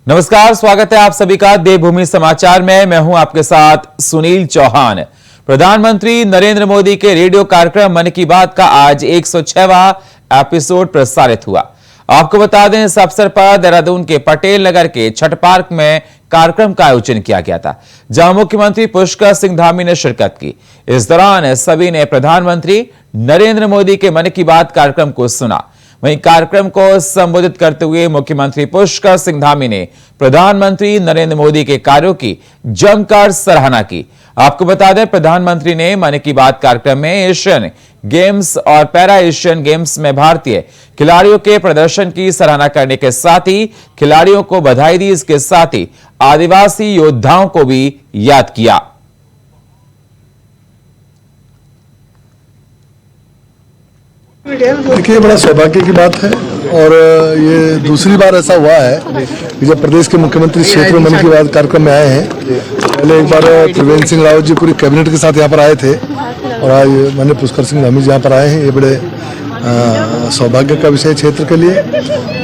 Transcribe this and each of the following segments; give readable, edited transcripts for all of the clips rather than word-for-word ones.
नमस्कार, स्वागत है आप सभी का देवभूमि समाचार में। मैं हूं आपके साथ सुनील चौहान। प्रधानमंत्री नरेंद्र मोदी के रेडियो कार्यक्रम मन की बात का आज 106वां एपिसोड प्रसारित हुआ। आपको बता दें, इस अवसर पर देहरादून के पटेल नगर के छठ पार्क में कार्यक्रम का आयोजन किया गया था, जहां मुख्यमंत्री पुष्कर सिंह धामी ने शिरकत की। इस दौरान सभी ने प्रधानमंत्री नरेंद्र मोदी के मन की बात कार्यक्रम को सुना। वहीं कार्यक्रम को संबोधित करते हुए मुख्यमंत्री पुष्कर सिंह धामी ने प्रधानमंत्री नरेंद्र मोदी के कार्यों की जमकर सराहना की। आपको बता दें, प्रधानमंत्री ने मन की बात कार्यक्रम में एशियन गेम्स और पैरा एशियन गेम्स में भारतीय खिलाड़ियों के प्रदर्शन की सराहना करने के साथ ही खिलाड़ियों को बधाई दी। इसके साथ ही आदिवासी योद्धाओं को भी याद किया। देखिए, बड़ा सौभाग्य की बात है और ये दूसरी बार ऐसा हुआ है कि जब प्रदेश के मुख्यमंत्री क्षेत्र में मन की बात कार्यक्रम में आए हैं। पहले एक बार त्रिवेंद्र सिंह रावत जी पूरी कैबिनेट के साथ यहाँ पर आए थे और आज माननीय पुष्कर सिंह धामी जी यहाँ पर आए हैं। ये बड़े सौभाग्य का विषय क्षेत्र के लिए।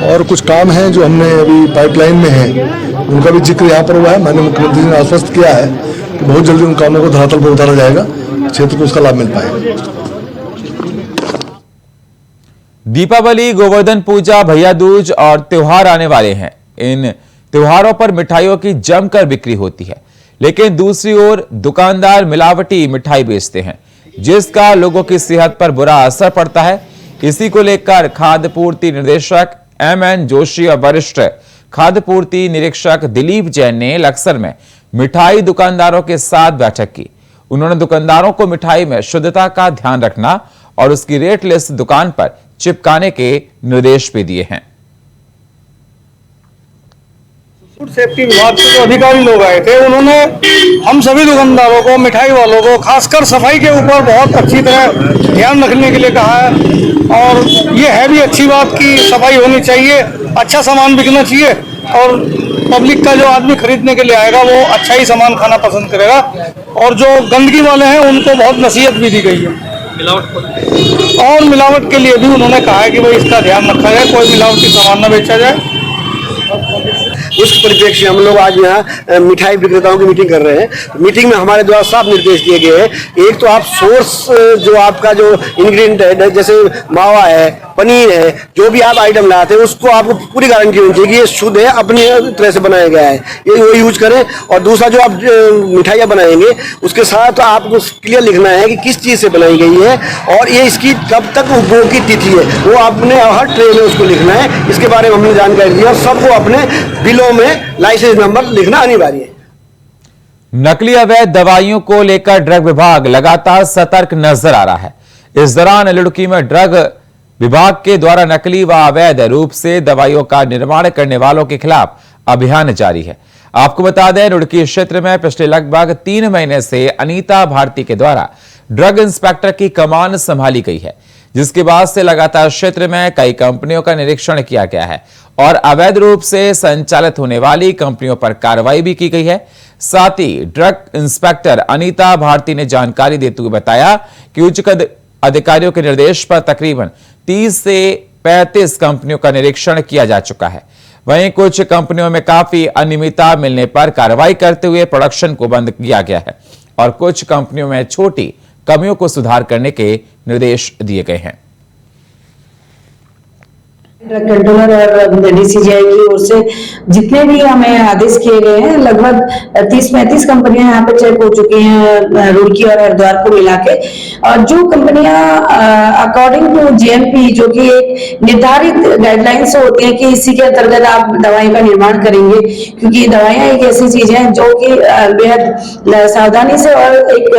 और कुछ काम हैं जो हमने अभी पाइपलाइन में हैं, उनका भी जिक्र यहाँ पर हुआ है। माननीय मुख्यमंत्री जी ने आश्वस्त किया है कि बहुत जल्दी उन कामों को धरातल पर उतारा जाएगा, क्षेत्र को उसका लाभ मिल पाएगा। दीपावली, गोवर्धन पूजा, भैया दूज और त्योहार आने वाले हैं। इन त्योहारों पर मिठाइयों की जमकर बिक्री होती है, लेकिन दूसरी ओर दुकानदार मिलावटी मिठाई बेचते हैं, जिसका लोगों की सेहत पर बुरा असर पड़ता है। इसी को लेकर खाद्य पूर्ति निदेशक एमएन जोशी और वरिष्ठ खाद्य पूर्ति निरीक्षक दिलीप जैन ने लक्सर में मिठाई दुकानदारों के साथ बैठक की। उन्होंने दुकानदारों को मिठाई में शुद्धता का ध्यान रखना और उसकी रेट लिस्ट दुकान पर चिपकाने के निर्देश भी दिए हैं। फूड सेफ्टी विभाग के जो अधिकारी लोग आए थे, उन्होंने हम सभी दुकानदारों को, मिठाई वालों को, खासकर सफाई के ऊपर बहुत अच्छी तरह ध्यान रखने के लिए कहा है। और ये है भी अच्छी बात कि सफाई होनी चाहिए, अच्छा सामान बिकना चाहिए और पब्लिक का जो आदमी खरीदने के लिए आएगा वो अच्छा ही सामान खाना पसंद करेगा। और जो गंदगी वाले हैं उनको बहुत नसीहत भी दी गई है। मिलावट के लिए भी उन्होंने कहा है कि भाई इसका ध्यान रखा जाए, कोई मिलावटी सामान न बेचा जाए। उस परिप्रेक्ष्य हम लोग आज यहाँ मिठाई विक्रेताओं की मीटिंग कर रहे हैं। मीटिंग में हमारे द्वारा साफ निर्देश दिए गए हैं। एक तो आप सोर्स जो आपका जो इंग्रेडिएंट है, जैसे मावा है, पनीर है, जो भी आप आइटम लाते हैं उसको आपको पूरी गारंटी होनी चाहिए कि ये शुद्ध है, अपनी तरह से बनाया गया है, ये वो यूज करें। और दूसरा, जो आप मिठाइयाँ बनाएंगे उसके साथ आपको क्लियर लिखना है कि किस चीज़ से बनाई गई है और ये इसकी कब तक उपभोग की तिथि है, वो आपने हर ट्रे में उसको लिखना है। इसके बारे में हमने जानकारी दी और सबको अपने बिलों में लाइसेंस नंबर लिखना अनिवार्य है। नकली अवैध दवाइयों को लेकर ड्रग विभाग लगातार सतर्क नजर आ रहा है। इस दौरान लुड़की में ड्रग विभाग के द्वारा नकली व अवैध रूप से दवाइयों का निर्माण करने वालों के खिलाफ अभियान जारी है। आपको बता दें, रुड़की क्षेत्र में पिछले लगभग 3 महीने से अनीता भारती के द्वारा ड्रग इंस्पेक्टर की कमान संभाली गई है, जिसके बाद से लगातार क्षेत्र में कई कंपनियों का निरीक्षण किया गया है और अवैध रूप से संचालित होने वाली कंपनियों पर कार्रवाई भी की गई है। साथ ही ड्रग इंस्पेक्टर अनीता भारती ने जानकारी देते हुए बताया कि उच्च अधिकारियों के निर्देश पर तकरीबन 30 से 35 कंपनियों का निरीक्षण किया जा चुका है। वहीं कुछ कंपनियों में काफी अनियमितता मिलने पर कार्रवाई करते हुए प्रोडक्शन को बंद किया गया है और कुछ कंपनियों में छोटी कमियों को सुधार करने के निर्देश दिए गए हैं। ड्रग कंट्रोलर और डीसीजीआई की ओर से जितने भी हमें आदेश किए गए हैं, लगभग 30-35 कंपनियां यहाँ पे चेक हो चुकी हैं, रुड़की और हरिद्वार को मिला के। और जो कंपनियां अकॉर्डिंग टू जीएमपी, जो कि एक निर्धारित गाइडलाइंस होती है कि इसी के अंतर्गत आप दवाई का निर्माण करेंगे, क्योंकि दवाइयां एक ऐसी चीज है जो कि बेहद सावधानी से और एक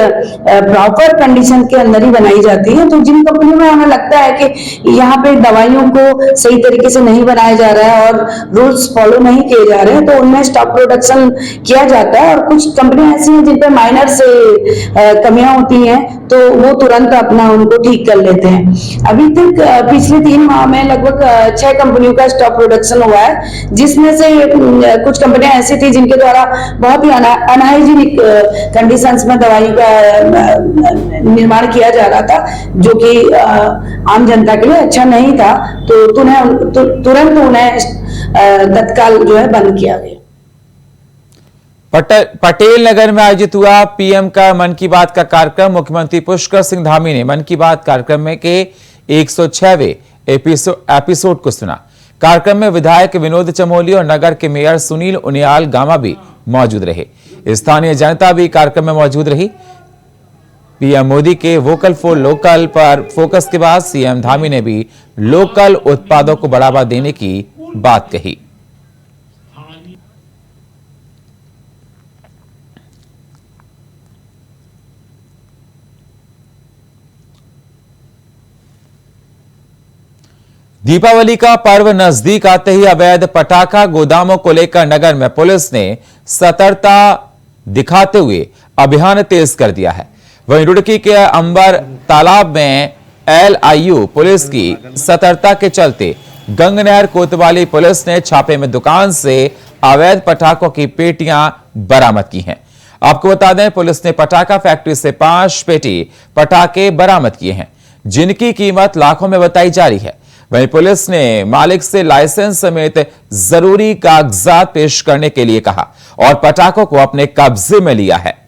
प्रॉपर कंडीशन के अंदर ही बनाई जाती है। तो जिन कंपनियों में हमें लगता है कि यहाँ पे दवाइयों को सही तरीके से नहीं बनाया जा रहा है और रूल्स फॉलो नहीं किए जा रहे हैं, तो उनमें स्टॉक प्रोडक्शन किया जाता है। और कुछ कंपनियां ऐसी हैं जिन पर माइनर से कमियां होती हैं, तो वो तुरंत अपना उनको ठीक कर लेते हैं। अभी तक पिछले 3 माह में लगभग 6 कंपनियों का स्टॉक प्रोडक्शन हुआ है, जिसमें से कुछ कंपनियां ऐसी थी जिनके द्वारा बहुत ही अनहाइजीनिक कंडीशंस में दवाई का निर्माण किया जा रहा था, जो कि आम जनता के लिए अच्छा नहीं था। तो तुरंत उन्हें तत्काल जो है बंद किया गया। पटेल नगर में आयोजित हुआ पीएम का मन की बात का कार्यक्रम। मुख्यमंत्री पुष्कर सिंह धामी ने मन की बात कार्यक्रम में के 106वें एपिसोड को सुना। कार्यक्रम में विधायक विनोद चमोली और नगर के मेयर सुनील उनियाल गामा भी मौजूद रहे। स्थानीय जनता भी कार्यक्रम में मौजूद रही। पीएम मोदी के वोकल फॉर लोकल पर फोकस के बाद सीएम धामी ने भी लोकल उत्पादों को बढ़ावा देने की बात कही। दीपावली का पर्व नजदीक आते ही अवैध पटाखा गोदामों को लेकर नगर में पुलिस ने सतर्कता दिखाते हुए अभियान तेज कर दिया है। वहीं रुड़की के अंबर तालाब में LIU पुलिस की सतर्कता के चलते गंगनहर कोतवाली पुलिस ने छापे में दुकान से अवैध पटाखों की पेटियां बरामद की हैं। आपको बता दें, पुलिस ने पटाखा फैक्ट्री से 5 पेटी पटाखे बरामद किए हैं, जिनकी कीमत लाखों में बताई जा रही है। वहीं पुलिस ने मालिक से लाइसेंस समेत जरूरी कागजात पेश करने के लिए कहा और पटाखों को अपने कब्जे में लिया है।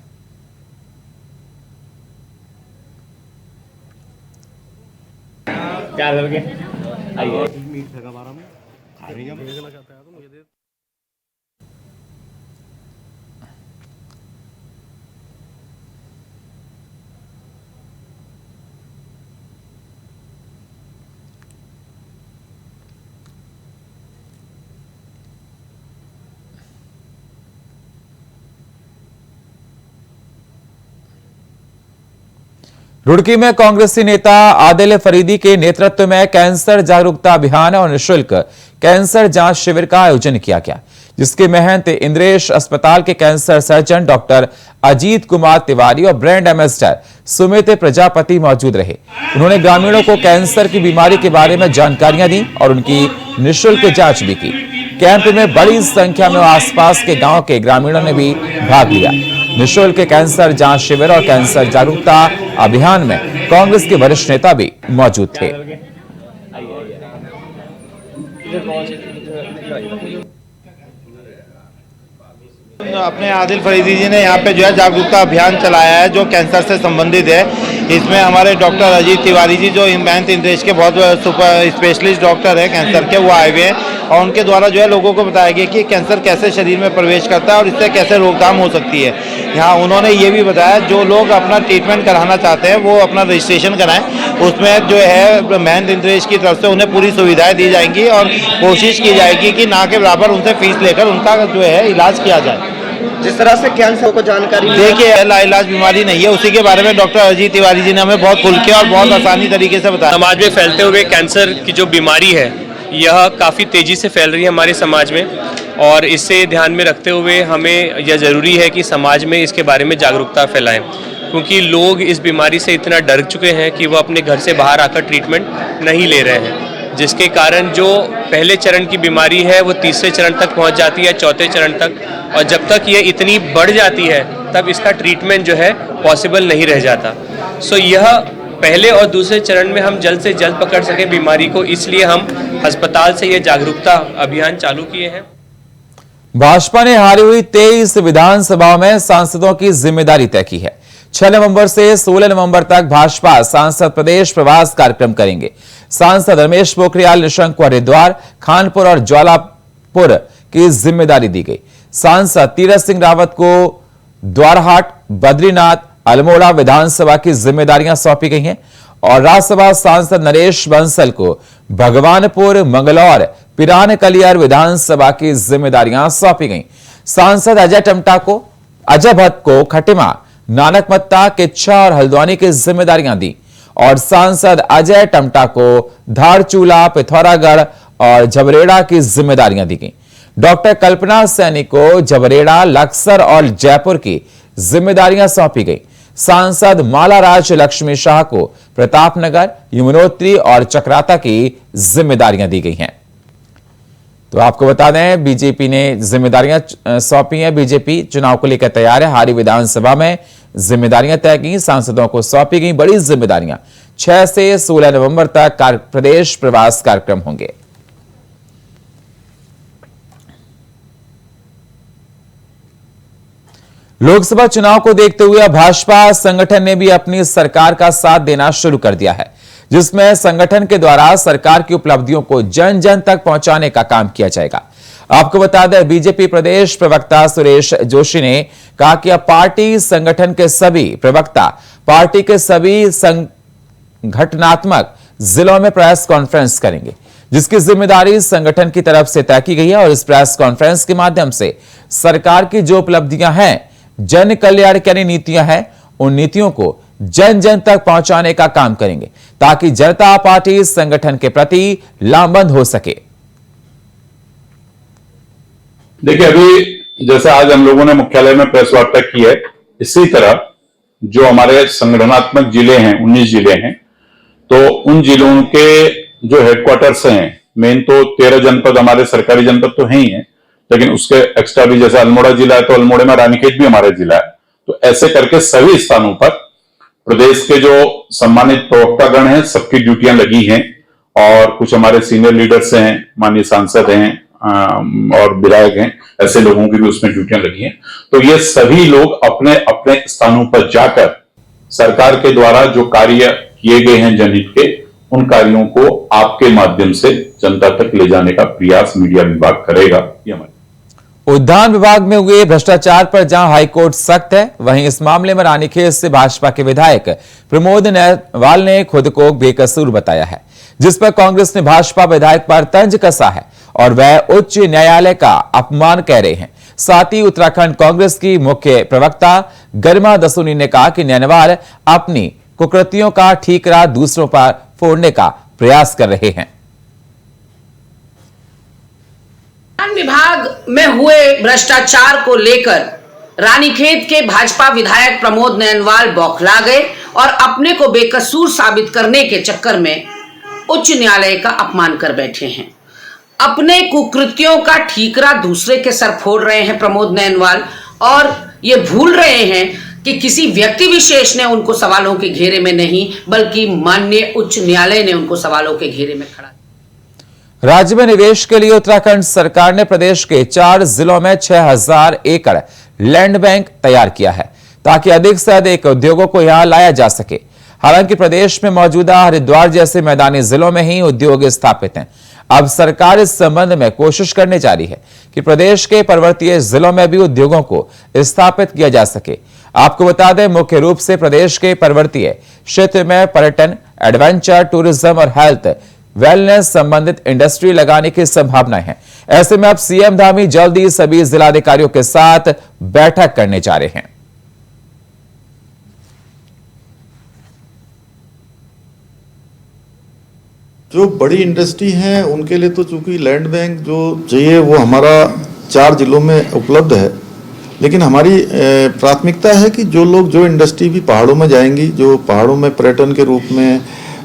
रुड़की में कांग्रेसी नेता आदिल फरीदी के नेतृत्व में कैंसर जागरूकता अभियान और निःशुल्क कैंसर जांच शिविर का आयोजन किया गया, जिसके महंत इंद्रेश अस्पताल के cancer surgeon doctor Ajit Kumar Tiwari और ब्रांड एम्बेसडर सुमित प्रजापति मौजूद रहे। उन्होंने ग्रामीणों को कैंसर की बीमारी के बारे में जानकारियां दी और उनकी निःशुल्क जांच भी की। कैंप में बड़ी संख्या में आसपास के गांव के ग्रामीणों ने भी भाग लिया। निःशुल्क कैंसर जांच शिविर और कैंसर जागरूकता अभियान में कांग्रेस के वरिष्ठ नेता भी मौजूद थे। अपने आदिल फरीदी जी ने यहाँ पे जो है जागरूकता अभियान चलाया है जो कैंसर से संबंधित है। इसमें हमारे डॉक्टर अजीत तिवारी जी जो महंत इंद्रेश के बहुत सुपर स्पेशलिस्ट डॉक्टर है कैंसर के, वो आए हुए हैं और उनके द्वारा जो है लोगों को बताया गया कि कैंसर कैसे शरीर में प्रवेश करता है और इससे कैसे रोकथाम हो सकती है। यहाँ उन्होंने ये भी बताया जो लोग अपना ट्रीटमेंट कराना चाहते हैं वो अपना रजिस्ट्रेशन कराएं, उसमें जो है महंत इंद्रेश की तरफ से उन्हें पूरी सुविधाएँ दी जाएंगी और कोशिश की जाएगी कि ना के बराबर उनसे फीस लेकर उनका जो है इलाज किया जाए। जिस तरह से कैंसर को जानकारी देखिए लाइलाज बीमारी नहीं है, उसी के बारे में डॉक्टर अजीत तिवारी जी ने हमें बहुत खुल के और बहुत आसानी तरीके से बताया। समाज में फैलते हुए कैंसर की जो बीमारी है यह काफ़ी तेज़ी से फैल रही है हमारे समाज में और इसे ध्यान में रखते हुए हमें यह ज़रूरी है कि समाज में इसके बारे में जागरूकता फैलाएं, क्योंकि लोग इस बीमारी से इतना डर चुके हैं कि वो अपने घर से बाहर आकर ट्रीटमेंट नहीं ले रहे हैं, जिसके कारण जो पहले चरण की बीमारी है वो तीसरे चरण तक पहुंच जाती है, चौथे चरण तक, और जब तक ये इतनी बढ़ जाती है तब इसका ट्रीटमेंट जो है पॉसिबल नहीं रह जाता। सो यह पहले और दूसरे चरण में हम जल्द से जल्द पकड़ सकें बीमारी को, इसलिए हम अस्पताल से ये जागरूकता अभियान चालू किए हैं। भाजपा ने हारी हुई 23 विधानसभाओं में सांसदों की जिम्मेदारी तय की है। 6 नवंबर से 16 नवंबर तक भाजपा सांसद प्रदेश प्रवास कार्यक्रम करेंगे। सांसद रमेश पोखरियाल निशंक को हरिद्वार, खानपुर और ज्वालापुर की जिम्मेदारी दी गई। सांसद तीरथ सिंह रावत को द्वारहाट, बद्रीनाथ, अल्मोड़ा विधानसभा की जिम्मेदारियां सौंपी गई हैं और राज्यसभा सांसद नरेश बंसल को भगवानपुर, मंगलौर, पिरान कलियर विधानसभा की जिम्मेदारियां सौंपी गई। सांसद अजय भट्ट को खटिमा, नानकमत्ता, किच्छा और हल्द्वानी की जिम्मेदारियां दी और सांसद अजय टमटा को धारचूला, पिथौरागढ़ और जबरेड़ा की जिम्मेदारियां दी गई। डॉक्टर कल्पना सैनी को जबरेड़ा, लक्सर और जयपुर की जिम्मेदारियां सौंपी गई। सांसद मालाराज लक्ष्मी शाह को प्रतापनगर, यमुनोत्री और चक्राता की जिम्मेदारियां दी गई हैं। तो आपको बता दें, बीजेपी ने जिम्मेदारियां सौंपी हैं। बीजेपी चुनाव को लेकर तैयार है। हारी विधानसभा में जिम्मेदारियां तय की, सांसदों को सौंपी गई बड़ी जिम्मेदारियां। 6 से 16 नवंबर तक प्रदेश प्रवास कार्यक्रम होंगे। लोकसभा चुनाव को देखते हुए भाजपा संगठन ने भी अपनी सरकार का साथ देना शुरू कर दिया है, जिसमें संगठन के द्वारा सरकार की उपलब्धियों को जन जन तक पहुंचाने का काम किया जाएगा। आपको बता दें, बीजेपी प्रदेश प्रवक्ता सुरेश जोशी ने कहा कि अब पार्टी संगठन के सभी प्रवक्ता पार्टी के सभी संगठनात्मक जिलों में प्रेस कॉन्फ्रेंस करेंगे, जिसकी जिम्मेदारी संगठन की तरफ से तय की गई है और इस प्रेस कॉन्फ्रेंस के माध्यम से सरकार की जो उपलब्धियां हैं, जन कल्याणकारी नीतियां हैं, उन नीतियों को जन जन तक पहुंचाने का काम करेंगे ताकि जनता पार्टी संगठन के प्रति लामबंद हो सके। देखिए, अभी जैसे आज हम लोगों ने मुख्यालय में प्रेस वार्ता की है, इसी तरह जो हमारे संगठनात्मक जिले हैं, 19 जिले हैं, तो उन जिलों के जो हेडक्वार्टर्स हैं, मेन तो 13 जनपद हमारे सरकारी जनपद तो हैं ही हैं, लेकिन उसके एक्स्ट्रा भी जैसे अल्मोड़ा जिला है तो अल्मोड़ा में रानीखेत भी हमारा जिला है। तो ऐसे करके सभी स्थानों पर प्रदेश के जो सम्मानित प्रवक्तागण हैं, सबकी ड्यूटियां लगी हैं और कुछ हमारे सीनियर लीडर्स हैं, माननीय सांसद हैं और विधायक हैं, ऐसे लोगों की भी उसमें ड्यूटियां लगी हैं। तो ये सभी लोग अपने अपने स्थानों पर जाकर सरकार के द्वारा जो कार्य किए गए हैं जनहित के, उन कार्यों को आपके माध्यम से जनता तक ले जाने का प्रयास मीडिया विभाग करेगा। ये हमारी उद्यान विभाग में हुए भ्रष्टाचार पर जहां हाईकोर्ट सख्त है, वहीं इस मामले में रानीखेत से भाजपा के विधायक प्रमोद नैनवाल ने खुद को बेकसूर बताया है, जिस पर कांग्रेस ने भाजपा विधायक पर तंज कसा है और वह उच्च न्यायालय का अपमान कह रहे हैं। साथ ही उत्तराखंड कांग्रेस की मुख्य प्रवक्ता गरिमा दसोनी ने कहा कि नैनवाल अपनी कुकृतियों का ठीकरा दूसरों पर फोड़ने का प्रयास कर रहे हैं। विभाग में हुए भ्रष्टाचार को लेकर रानीखेत के भाजपा विधायक प्रमोद नैनवाल बौखला गए और अपने को बेकसूर साबित करने के चक्कर में उच्च न्यायालय का अपमान कर बैठे हैं। अपने कुकृतियों का ठीकरा दूसरे के सर फोड़ रहे हैं प्रमोद नैनवाल, और ये भूल रहे हैं कि किसी व्यक्ति विशेष ने उनको सवालों के घेरे में नहीं, बल्कि माननीय उच्च न्यायालय ने उनको सवालों के घेरे में खड़ा। राज्य में निवेश के लिए उत्तराखंड सरकार ने प्रदेश के 4 जिलों में 6000 एकड़ लैंड बैंक तैयार किया है ताकि अधिक से अधिक उद्योगों को यहां लाया जा सके। हालांकि प्रदेश में मौजूदा हरिद्वार जैसे मैदानी जिलों में ही उद्योग स्थापित हैं। अब सरकार इस संबंध में कोशिश करने जा रही है कि प्रदेश के पर्वतीय जिलों में भी उद्योगों को स्थापित किया जा सके। आपको बता दें, मुख्य रूप से प्रदेश के पर्वतीय क्षेत्र में पर्यटन, एडवेंचर, टूरिज्म और हेल्थ वेलनेस संबंधित इंडस्ट्री लगाने की संभावनाएं हैं। ऐसे में अब सीएम धामी जल्द ही सभी जिलाधिकारियों के साथ बैठक करने जा रहे हैं। जो बड़ी इंडस्ट्री हैं उनके लिए तो चूंकि लैंड बैंक जो चाहिए वो हमारा 4 जिलों में उपलब्ध है, लेकिन हमारी प्राथमिकता है कि जो लोग जो इंडस्ट्री भी पहाड़ों में जाएंगी, जो पहाड़ों में पर्यटन के रूप में,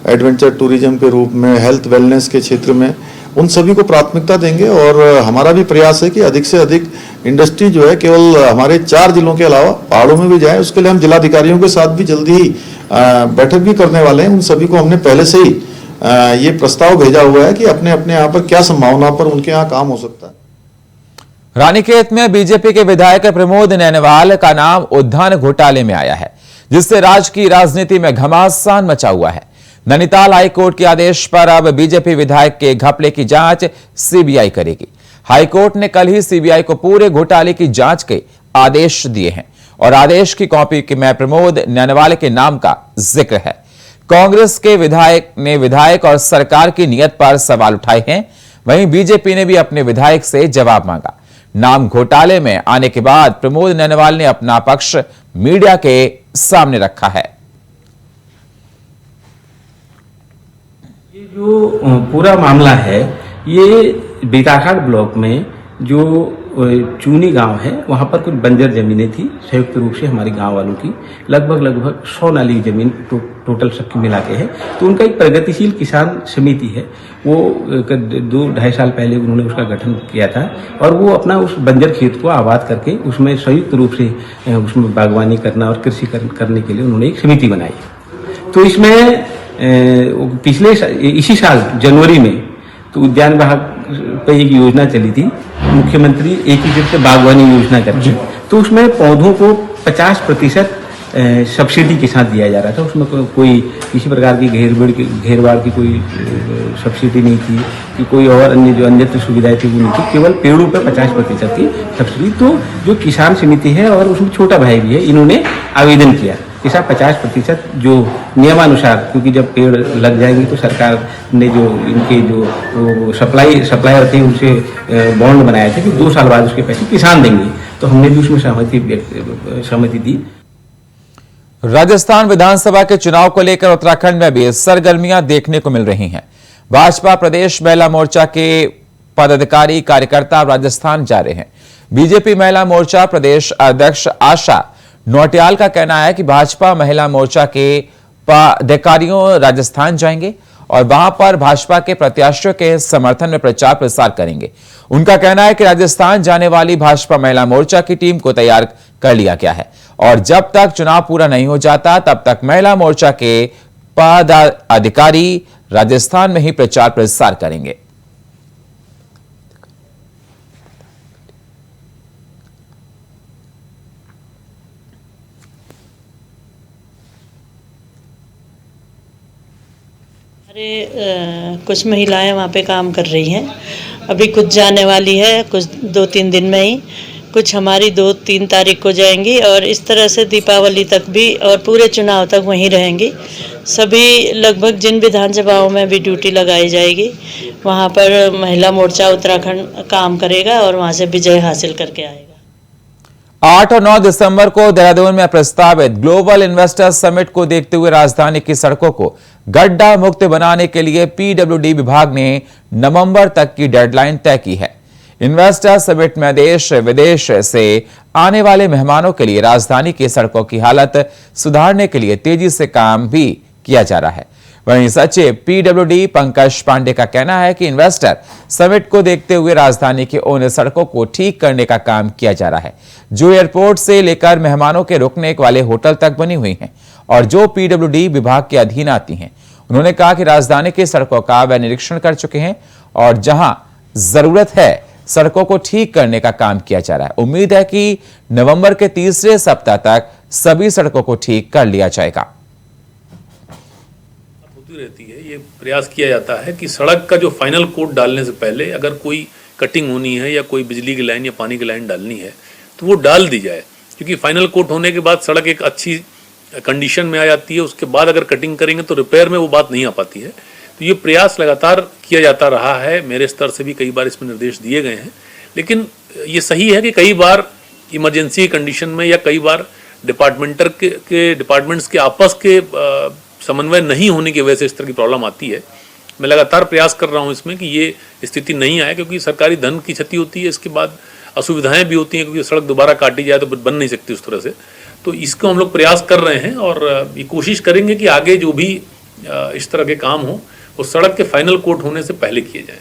एडवेंचर टूरिज्म के रूप में, हेल्थ वेलनेस के क्षेत्र में, उन सभी को प्राथमिकता देंगे। और हमारा भी प्रयास है कि अधिक से अधिक इंडस्ट्री जो है केवल हमारे 4 जिलों के अलावा पहाड़ों में भी जाए। उसके लिए हम जिलाधिकारियों के साथ भी जल्दी ही बैठक भी करने वाले हैं। उन सभी को हमने पहले से ही ये प्रस्ताव भेजा हुआ है कि अपने अपने यहाँ पर क्या संभावना पर उनके यहाँ काम हो सकता है। रानीखेत में बीजेपी के विधायक प्रमोद नैनवाल का नाम उद्यान घोटाले में आया है, जिससे राज्य की राजनीति में घमासान मचा हुआ है। नैनीताल हाईकोर्ट के आदेश पर अब बीजेपी विधायक के घपले की जांच सीबीआई करेगी। हाईकोर्ट ने कल ही सीबीआई को पूरे घोटाले की जांच के आदेश दिए हैं और आदेश की कॉपी में प्रमोद नैनवाल के नाम का जिक्र है। कांग्रेस के विधायक और सरकार की नीयत पर सवाल उठाए हैं। वहीं बीजेपी ने भी अपने विधायक से जवाब मांगा। नाम घोटाले में आने के बाद प्रमोद नैनवाल ने अपना पक्ष मीडिया के सामने रखा है। ये जो पूरा मामला है, ये बीकाखाट ब्लॉक में जो चूनी गांव है, वहां पर कुछ बंजर जमीनें थी संयुक्त रूप से हमारे गांव वालों की, लगभग 100 नाली की जमीन टोटल सबकी मिला के है। तो उनका एक प्रगतिशील किसान समिति है, वो 2-2.5 साल पहले उन्होंने उसका गठन किया था और वो अपना उस बंजर खेत को आबाद करके उसमें संयुक्त रूप से उसमें बागवानी करना और कृषि करने के लिए उन्होंने एक समिति बनाई। तो इसमें इसी साल जनवरी में तो उद्यान विभाग पे एक योजना चली थी, मुख्यमंत्री एकीकृत बागवानी योजना करके। तो उसमें पौधों को 50% सब्सिडी के साथ दिया जा रहा था। उसमें कोई किसी प्रकार की घेरबाड़ की कोई सब्सिडी नहीं थी कि कोई और अन्य सुविधाएं थी, वो नहीं थी। केवल पेड़ों पर 50% की सब्सिडी। तो जो किसान समिति है और उसमें छोटा भाई भी है, इन्होंने आवेदन किया कि साहब 50% जो नियमानुसार, क्योंकि जब पेड़ लग जाएंगे तो सरकार ने जो इनके जो सप्लायर थे उनसे बॉन्ड बनाया था कि 2 साल बाद उसके पैसे किसान देंगे। तो हमने भी उसमें सहमति दी। राजस्थान विधानसभा के चुनाव को लेकर उत्तराखंड में भी सरगर्मियां देखने को मिल रही हैं। भाजपा प्रदेश महिला मोर्चा के पदाधिकारी कार्यकर्ता राजस्थान जा रहे हैं। बीजेपी महिला मोर्चा प्रदेश अध्यक्ष आशा नौटियाल का कहना है कि भाजपा महिला मोर्चा के पदाधिकारियों राजस्थान जाएंगे और वहां पर भाजपा के प्रत्याशियों के समर्थन में प्रचार प्रसार करेंगे। उनका कहना है कि राजस्थान जाने वाली भाजपा महिला मोर्चा की टीम को तैयार कर लिया गया है और जब तक चुनाव पूरा नहीं हो जाता तब तक महिला मोर्चा के पदाधिकारी राजस्थान में ही प्रचार प्रसार करेंगे। कुछ महिलाएं वहाँ पे काम कर रही हैं, अभी कुछ जाने वाली है, कुछ 2-3 दिन में ही, कुछ हमारी 2-3 तारीख को जाएंगी और इस तरह से दीपावली तक भी और पूरे चुनाव तक वहीं रहेंगी। सभी लगभग जिन विधानसभाओं में भी ड्यूटी लगाई जाएगी वहाँ पर महिला मोर्चा उत्तराखंड काम करेगा और वहाँ से विजय हासिल करके आएगा। 8 और 9 दिसंबर को देहरादून में प्रस्तावित ग्लोबल इन्वेस्टर्स समिट को देखते हुए राजधानी की सड़कों को गड्ढा मुक्त बनाने के लिए पीडब्ल्यूडी विभाग ने नवंबर तक की डेडलाइन तय की है। इन्वेस्टर समिट में देश विदेश से आने वाले मेहमानों के लिए राजधानी की सड़कों की हालत सुधारने के लिए तेजी से काम भी किया जा रहा है। वहीं सचिव पीडब्ल्यूडी पंकज पांडे का कहना है कि इन्वेस्टर समिट को देखते हुए राजधानी की उन सड़कों को ठीक करने का काम किया जा रहा है जो एयरपोर्ट से लेकर मेहमानों के रुकने वाले होटल तक बनी हुई हैं और जो पीडब्ल्यूडी विभाग के अधीन आती हैं। उन्होंने कहा कि राजधानी की सड़कों का वे निरीक्षण कर चुके हैं और जहां जरूरत है सड़कों को ठीक करने का काम किया जा रहा है। उम्मीद है कि नवंबर के तीसरे सप्ताह तक सभी सड़कों को ठीक कर लिया जाएगा। रहती है, ये प्रयास किया जाता है कि सड़क का जो फाइनल कोट डालने से पहले अगर कोई कटिंग होनी है या कोई बिजली की लाइन या पानी की लाइन डालनी है तो वो डाल दी जाए, क्योंकि फाइनल कोट होने के बाद सड़क एक अच्छी कंडीशन में आ जाती है। उसके बाद अगर कटिंग करेंगे तो रिपेयर में वो बात नहीं आ पाती है। तो ये प्रयास लगातार किया जाता रहा है, मेरे स्तर से भी कई बार इसमें निर्देश दिए गए हैं। लेकिन ये सही है कि कई बार इमरजेंसी कंडीशन में या कई बार डिपार्टमेंट्स के आपस के समन्वय नहीं होने की वजह से इस तरह की प्रॉब्लम आती है। मैं लगातार प्रयास कर रहा हूं इसमें कि ये स्थिति नहीं आए, क्योंकि सरकारी धन की क्षति होती है, इसके बाद असुविधाएं भी होती हैं, क्योंकि सड़क दोबारा काटी जाए तो बन नहीं सकती उस तरह से। तो इसको हम लोग प्रयास कर रहे हैं और ये कोशिश करेंगे कि आगे जो भी इस तरह के काम हो वो सड़क के फाइनल कोट होने से पहले किए जाए।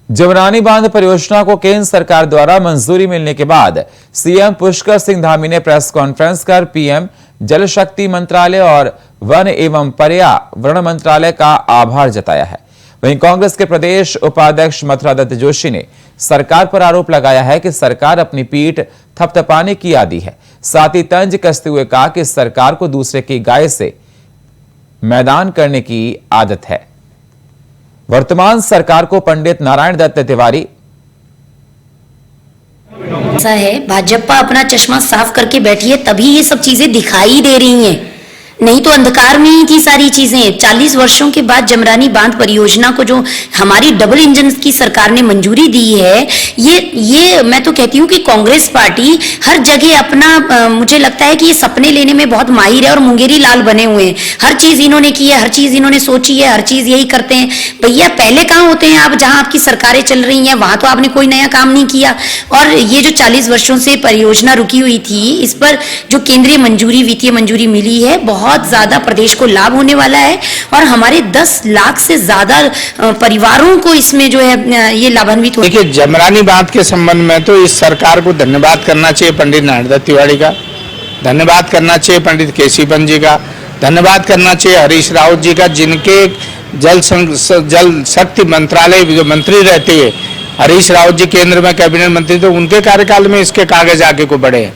जमरानी बांध परियोजना को केंद्र सरकार द्वारा मंजूरी मिलने के बाद सीएम पुष्कर सिंह धामी ने प्रेस कॉन्फ्रेंस कर पीएम जल शक्ति मंत्रालय और वन एवं पर्यावरण मंत्रालय का आभार जताया है। वहीं कांग्रेस के प्रदेश उपाध्यक्ष मथुरा दत्त जोशी ने सरकार पर आरोप लगाया है कि सरकार अपनी पीठ थपथपाने की आदी है। साथ ही तंज कसते हुए कहा कि सरकार को दूसरे की गाय से मैदान करने की आदत है। वर्तमान सरकार को पंडित नारायण दत्त तिवारी ऐसा है, भाजपा अपना चश्मा साफ करके बैठी है तभी ये सब चीजें दिखाई दे रही हैं, नहीं तो अंधकार में ही थी सारी चीजें। 40 वर्षों के बाद जमरानी बांध परियोजना को जो हमारी डबल इंजन की सरकार ने मंजूरी दी है, ये मैं तो कहती हूँ कि कांग्रेस पार्टी हर जगह अपना मुझे लगता है कि ये सपने लेने में बहुत माहिर है और मुंगेरी लाल बने हुए हैं। हर चीज इन्होंने की है, हर चीज इन्होंने सोची है, हर चीज यही करते हैं। भैया पहले कहाँ होते हैं आप, जहां आपकी सरकारें चल रही हैं वहां तो आपने कोई नया काम नहीं किया। और ये जो 40 वर्षों से परियोजना रुकी हुई थी, इस पर जो केंद्रीय मंजूरी, वित्तीय मंजूरी मिली है, बहुत ज्यादा प्रदेश को लाभ होने वाला है और हमारे 10 लाख से ज्यादा परिवारों को इसमें जो है ये लाभान्वित हो। देखिए, जमरानी बांध के संबंध में तो इस सरकार को धन्यवाद करना चाहिए पंडित नारायण दत्त तिवारी का, धन्यवाद करना चाहिए पंडित केसीपन जी का, धन्यवाद करना चाहिए हरीश रावत जी का, जिनके जल शक्ति मंत्रालय जो मंत्री रहते हुए हरीश रावत जी केंद्र में कैबिनेट मंत्री थे, उनके कार्यकाल में इसके कागज आगे को बढ़े।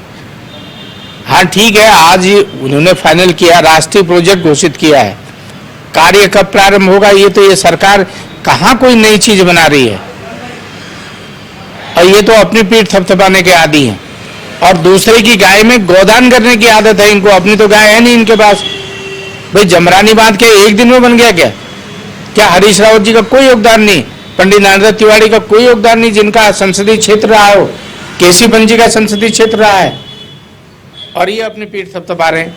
हाँ ठीक है, आज उन्होंने फाइनल किया, राष्ट्रीय प्रोजेक्ट घोषित किया है। कार्य कब प्रारंभ होगा ये सरकार कहाँ कोई नई चीज बना रही है, और ये तो अपनी पीठ थपथपाने के आदी हैं। और दूसरे की गाय में गोदान करने की आदत है इनको, अपनी तो गाय है नहीं इनके पास। भाई जमरानी बांध के एक दिन में बन गया क्या हरीश रावत जी का कोई योगदान नहीं, पंडित नरेंद्र तिवारी का कोई योगदान नहीं, जिनका संसदीय क्षेत्र रहा हो, केसी पंजी का संसदीय क्षेत्र रहा है, और ये अपनी पीठ थपथपा रहे हैं।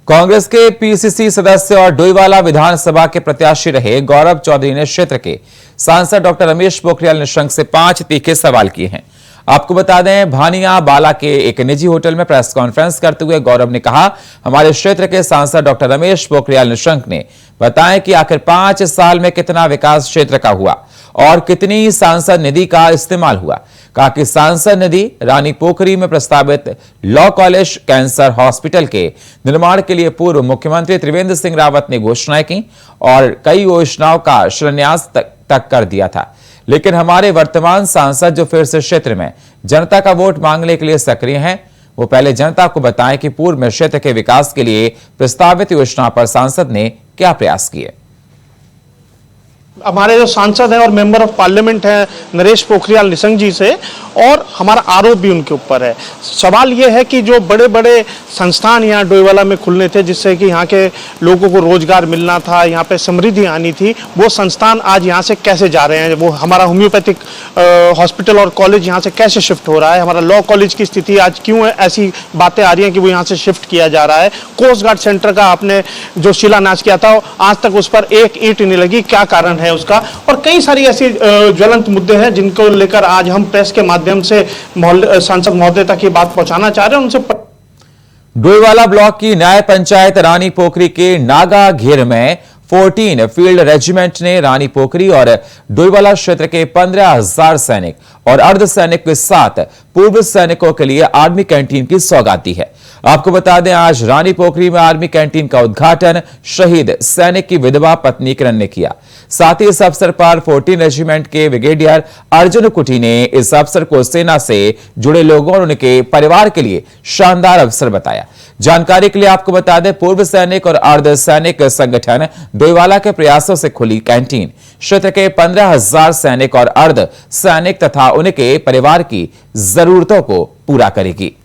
कांग्रेस के पीसीसी सदस्य और डोईवाला विधानसभा के प्रत्याशी रहे गौरव चौधरी ने क्षेत्र के सांसद डॉक्टर रमेश पोखरियाल निशंक से 5 तीखे सवाल किए हैं। आपको बता दें, भानिया बाला के एक निजी होटल में प्रेस कॉन्फ्रेंस करते हुए गौरव ने कहा, हमारे क्षेत्र के सांसद डॉक्टर रमेश पोखरियाल निशंक ने बताएं कि आखिर 5 साल में कितना विकास क्षेत्र का हुआ और कितनी सांसद निधि का इस्तेमाल हुआ। कहा कि सांसद निधि रानी पोखरी में प्रस्तावित लॉ कॉलेज, कैंसर हॉस्पिटल के निर्माण के लिए पूर्व मुख्यमंत्री त्रिवेंद्र सिंह रावत ने घोषणाएं की और कई योजनाओं का शिलान्यास तक कर दिया था। लेकिन हमारे वर्तमान सांसद जो फिर से क्षेत्र में जनता का वोट मांगने के लिए सक्रिय हैं, वो पहले जनता को बताएं कि पूर्व में क्षेत्र के विकास के लिए प्रस्तावित योजना पर सांसद ने क्या प्रयास किए। हमारे जो सांसद हैं और मेंबर ऑफ पार्लियामेंट हैं नरेश पोखरियाल निशंक जी से, और हमारा आरोप भी उनके ऊपर है। सवाल ये है कि जो बड़े बड़े संस्थान यहाँ डोईवाला में खुलने थे, जिससे कि यहाँ के लोगों को रोजगार मिलना था, यहाँ पे समृद्धि आनी थी, वो संस्थान आज यहाँ से कैसे जा रहे हैं। वो हमारा होम्योपैथिक हॉस्पिटल और कॉलेज यहाँ से कैसे शिफ्ट हो रहा है, हमारा लॉ कॉलेज की स्थिति आज क्यों है, ऐसी बातें आ रही हैं कि वो यहाँ से शिफ्ट किया जा रहा है। कोस्ट गार्ड सेंटर का आपने जो शिलान्यास किया था, आज तक उस पर एक ईंट नहीं लगी, क्या कारण है उसका। और कई सारी ऐसी ज्वलंत मुद्दे हैं जिनको लेकर आज हम प्रेस के माध्यम से सांसद महोदय तक ये बात पहुंचाना चाह रहे हैं उनसे। डोईवाला ब्लॉक की न्याय पंचायत रानी पोखरी के नागा घेर में 14 फील्ड रेजिमेंट ने रानी पोखरी और डोईवाला क्षेत्र के 15,000 सैनिक और अर्धसैनिक के साथ पूर्व सैनिकों के लिए आर्मी कैंटीन की सौगात दी है। आपको बता दें, आज रानी पोखरी में आर्मी कैंटीन का उद्घाटन शहीद सैनिक की विधवा पत्नी किरण ने किया। साथ ही इस अवसर पर 14 रेजिमेंट के ब्रिगेडियर अर्जुन कुटी ने इस अवसर को सेना से जुड़े लोगों और उनके परिवार के लिए शानदार अवसर बताया। जानकारी के लिए आपको बता दें, पूर्व सैनिक और अर्धसैनिक संगठन डोईवाला के प्रयासों से खुली कैंटीन क्षेत्र के 15,000 सैनिक और अर्ध सैनिक तथा उनके परिवार की जरूरतों को पूरा करेगी।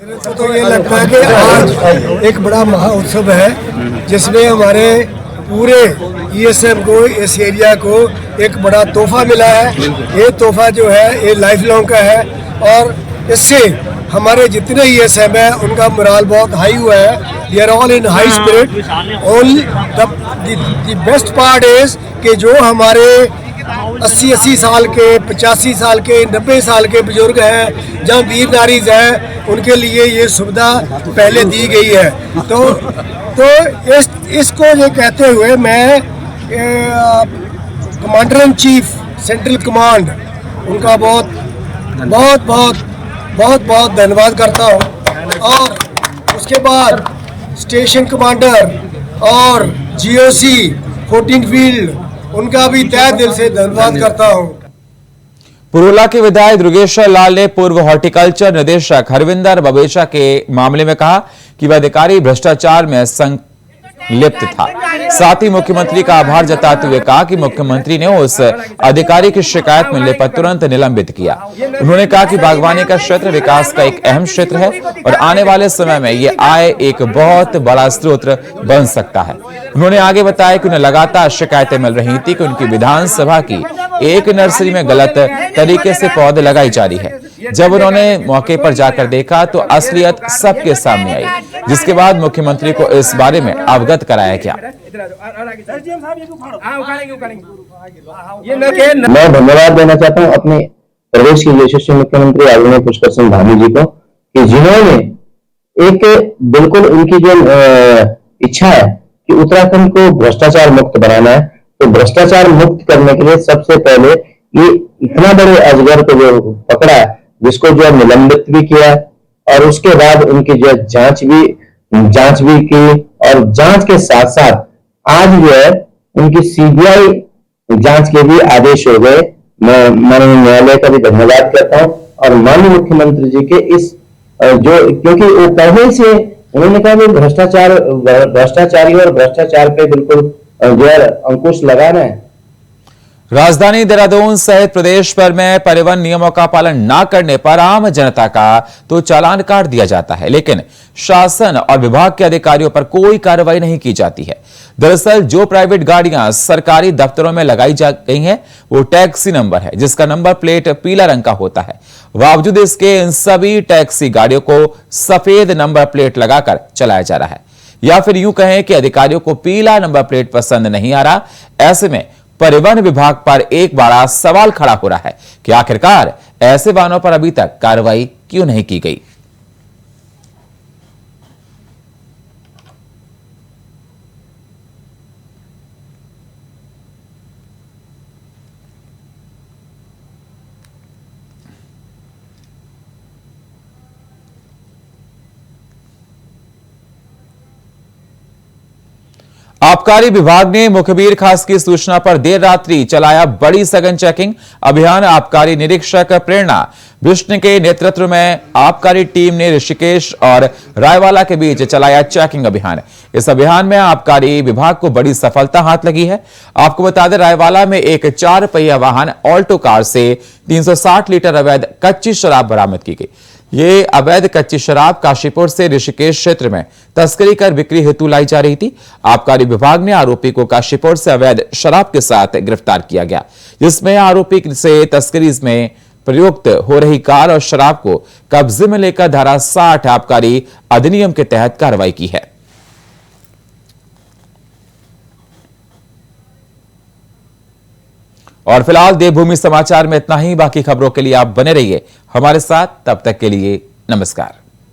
तो ये लगता है कि आज एक बड़ा महोत्सव है, जिसमें हमारे पूरे ईएसएफ को, इस एरिया को एक बड़ा तोहफा मिला है। ये तोहफा जो है ये लाइफ लॉन्ग का है, और इससे हमारे जितने ईएसएफ है उनका मोराल बहुत हाई हुआ है। We are all in high spirit. Only the best part is कि जो हमारे 80 साल के, 85 साल के, 90 साल के बुजुर्ग हैं, जहाँ वीर नारीज हैं, उनके लिए ये सुविधा पहले दी गई है। तो इसको ये कहते हुए मैं commander in chief central command उनका बहुत धन्यवाद करता हूँ, और उसके बाद स्टेशन कमांडर और जीओसी 14 फील्ड उनका भी तहे दिल से धन्यवाद करता हूं। पुरोला के विधायक दुर्गेश्वर लाल ने पूर्व हॉर्टिकल्चर निदेशक हरविंदर बबेचा के मामले में कहा कि वह अधिकारी भ्रष्टाचार में संलिप्त था। साथ ही मुख्यमंत्री का आभार जताते हुए कहा कि मुख्यमंत्री ने उस अधिकारी की शिकायत मिलने पर तुरंत निलंबित किया। उन्होंने कहा कि बागवानी का क्षेत्र विकास का एक अहम क्षेत्र है और आने वाले समय में ये आय एक बहुत बड़ा स्रोत बन सकता है। उन्होंने आगे बताया कि उन्हें लगातार शिकायतें मिल रही थी कि उनकी विधानसभा की एक नर्सरी में गलत तरीके से पौधे लगाई जा रही है। जब उन्होंने मौके पर जाकर देखा तो असलियत सबके सामने आई, जिसके बाद मुख्यमंत्री को इस बारे में अवगत कराया गया। मैं धन्यवाद देना चाहता हूं अपने प्रदेश के यशस्वी मुख्यमंत्री आदरणीय पुष्कर सिंह धामी जी को, कि जिन्होंने एक बिल्कुल उनकी जो इच्छा है कि उत्तराखंड को भ्रष्टाचार मुक्त बनाना है, तो भ्रष्टाचार मुक्त करने के लिए सबसे पहले ये इतना बड़े अजगर को जो पकड़ा, जिसको जो निलंबित भी किया, और उसके बाद उनकी जो जांच भी की, और जांच के साथ साथ आज जो है उनकी सीबीआई जांच के भी आदेश हो गए। मैं माननीय न्यायालय का भी धन्यवाद करता हूं और माननीय मुख्यमंत्री जी के इस जो, क्योंकि वो पहले से उन्होंने कहा कि भ्रष्टाचारी और भ्रष्टाचार पे बिल्कुल जो है अंकुश लगा रहे हैं। राजधानी देहरादून सहित प्रदेश भर में परिवहन नियमों का पालन न करने पर आम जनता का तो चालान काट दिया जाता है, लेकिन शासन और विभाग के अधिकारियों पर कोई कार्रवाई नहीं की जाती है। दरअसल जो प्राइवेट गाड़ियां सरकारी दफ्तरों में लगाई जा गई हैं, वो टैक्सी नंबर है जिसका नंबर प्लेट पीला रंग का होता है। बावजूद इसके इन सभी टैक्सी गाड़ियों को सफेद नंबर प्लेट लगाकर चलाया जा रहा है, या फिर यूं कहें कि अधिकारियों को पीला नंबर प्लेट पसंद नहीं आ रहा। ऐसे में परिवहन विभाग पर एक बड़ा सवाल खड़ा हो रहा है कि आखिरकार ऐसे वाहनों पर अभी तक कार्रवाई क्यों नहीं की गई। आबकारी विभाग ने मुखबिर खास की सूचना पर देर रात्रि चलाया बड़ी सघन चेकिंग अभियान। आबकारी निरीक्षक प्रेरणा विष्णु के नेतृत्व में आबकारी टीम ने ऋषिकेश और रायवाला के बीच चलाया चेकिंग अभियान। इस अभियान में आबकारी विभाग को बड़ी सफलता हाथ लगी है। आपको बता दें, रायवाला में एक 4 पहिया वाहन ऑल्टो कार से 360 लीटर अवैध कच्ची शराब बरामद की गई। ये अवैध कच्ची शराब काशीपुर से ऋषिकेश क्षेत्र में तस्करी कर बिक्री हेतु लाई जा रही थी। आबकारी विभाग ने आरोपी को काशीपुर से अवैध शराब के साथ गिरफ्तार किया गया, जिसमें आरोपी से तस्करी में प्रयुक्त हो रही कार और शराब को कब्जे में लेकर धारा 60 आबकारी अधिनियम के तहत कार्रवाई की है। और फिलहाल देवभूमि समाचार में इतना ही। बाकी खबरों के लिए आप बने रहिए हमारे साथ। तब तक के लिए नमस्कार।